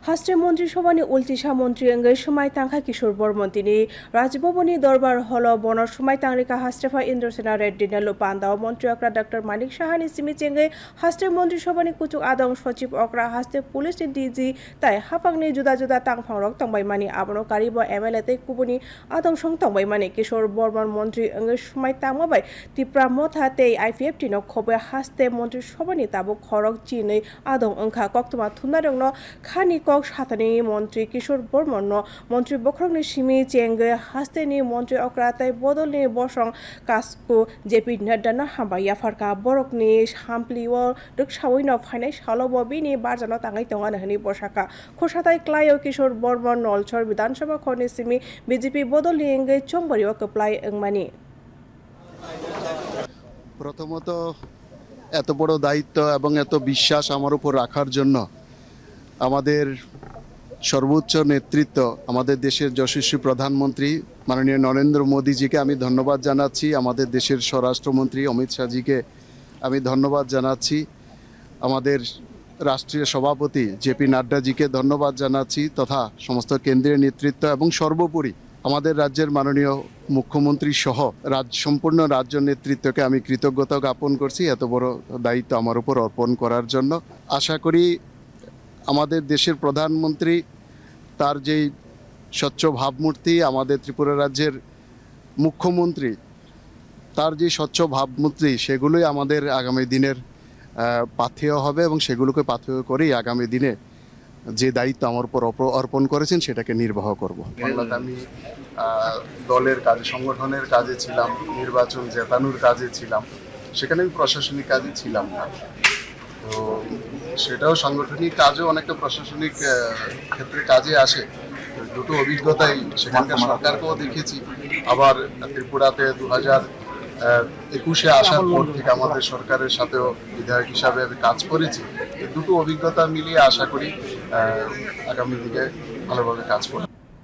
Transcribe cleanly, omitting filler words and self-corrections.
হাস্তে মন্ত্রিসভাनि उल्टिसा मन्त्रि अंगै समाय तांखा किशोर बर्मन्तिनि राजभवननि दरबार हल बनर समाय तांरिका हास्तेफा इन्द्रसेना रेड्डी नेलु पान्दाव मन्त्रि अक्रा डॉक्टर मानिक साहानि सिमिचेंगै हास्ते मन्त्रिसभानि कुचुक आदं सचिव अक्रा हास्ते पुलिसनि डीजी ताइ हाफांनि जुदा जुदा तांफांरक तंबायमानि आबनो कारिब एमएलए तै कुबुनि आदं सं तंबायमानि किशोर बर्मन मन्त्रि अंगै समाय तांबाय तिप्रा मथा तै आईपीएफ टिनो खबे हास्ते मन्त्रिसभानि ताबो खरक चिनै आदं अंखा कक्तमा थुनारंनो खानि कक साथानि मन्त्रि किशोर बर्मन मन्त्रि बख्रंनि सिमि चेंगै हास्तेनि मन्त्रि अक्राताय बदलनि बसं कासकु जेपि नड्डाना हामबा याफारका बरकनि हामप्लिव रक्षावैनो फाइनाय सालबो बिनि बारजानो तांगाय तंगानो हनि बसाका खसाताय क्लायो किशोर बर्मन नलसर विधानसभा खनि सिमि बीजेपी बदलनि एंगै चंबरिव कप्लाय अंगमानि প্রথমত এত বড় দায়িত্ব এবং এত বিশ্বাস আমার উপর রাখার জন্য আমাদের সর্বোচ্চ নেতৃত্ব আমাদের দেশের যশস্বী প্রধানমন্ত্রী মাননীয় নরেন্দ্র মোদীজিকে আমি ধন্যবাদ জানাচ্ছি। আমাদের দেশের স্বরাষ্ট্রমন্ত্রী অমিত শাহজিকে আমি ধন্যবাদ জানাচ্ছি। আমাদের রাষ্ট্রীয় সভাপতি জেপি নাড্ডাজিকে ধন্যবাদ জানাচ্ছি তথা সমস্ত কেন্দ্রীয় নেতৃত্ব এবং সর্বোপরি আমাদের রাজ্যের মাননীয় মুখ্যমন্ত্রী সহ সম্পূর্ণ রাজ্য নেতৃত্বকে আমি কৃতজ্ঞতা জ্ঞাপন করছি এত বড় দায়িত্ব আমার উপর অর্পণ করার জন্য। আশা করি আমাদের দেশের প্রধানমন্ত্রী তার যেই স্বচ্ছ ভাবমূর্তি, আমাদের ত্রিপুরা রাজ্যের মুখ্যমন্ত্রী তার যে স্বচ্ছ ভাবমূর্তি সেগুলোই আমাদের আগামী দিনের পাথেয় হবে এবং সেগুলোকে পাথেয় করেই আগামী দিনে যে দায়িত্ব আমার উপর অর্পণ করেছেন সেটাকে নির্বাহ করব। বাংলাতে আমি দলের কাজে সংগঠনের কাজে ছিলাম, নির্বাচন জেতানোর কাজে ছিলাম, সেখানে আমি প্রশাসনিক কাজে ছিলাম না। তো সেটাও সাংগঠনিক কাজও অনেকটা প্রশাসনিক ক্ষেত্রে কাজে আসে। দুটো অভিজ্ঞতাই সেখানকার সরকারকেও দেখেছি, আবার ত্রিপুরাতে 2021-এ আসার পর থেকে আমাদের সরকারের সাথেও বিধায়ক হিসাবে আমি কাজ করেছি। দুটো অভিজ্ঞতা মিলিয়ে আশা করি আগামী দিকে ভালোভাবে কাজ করব।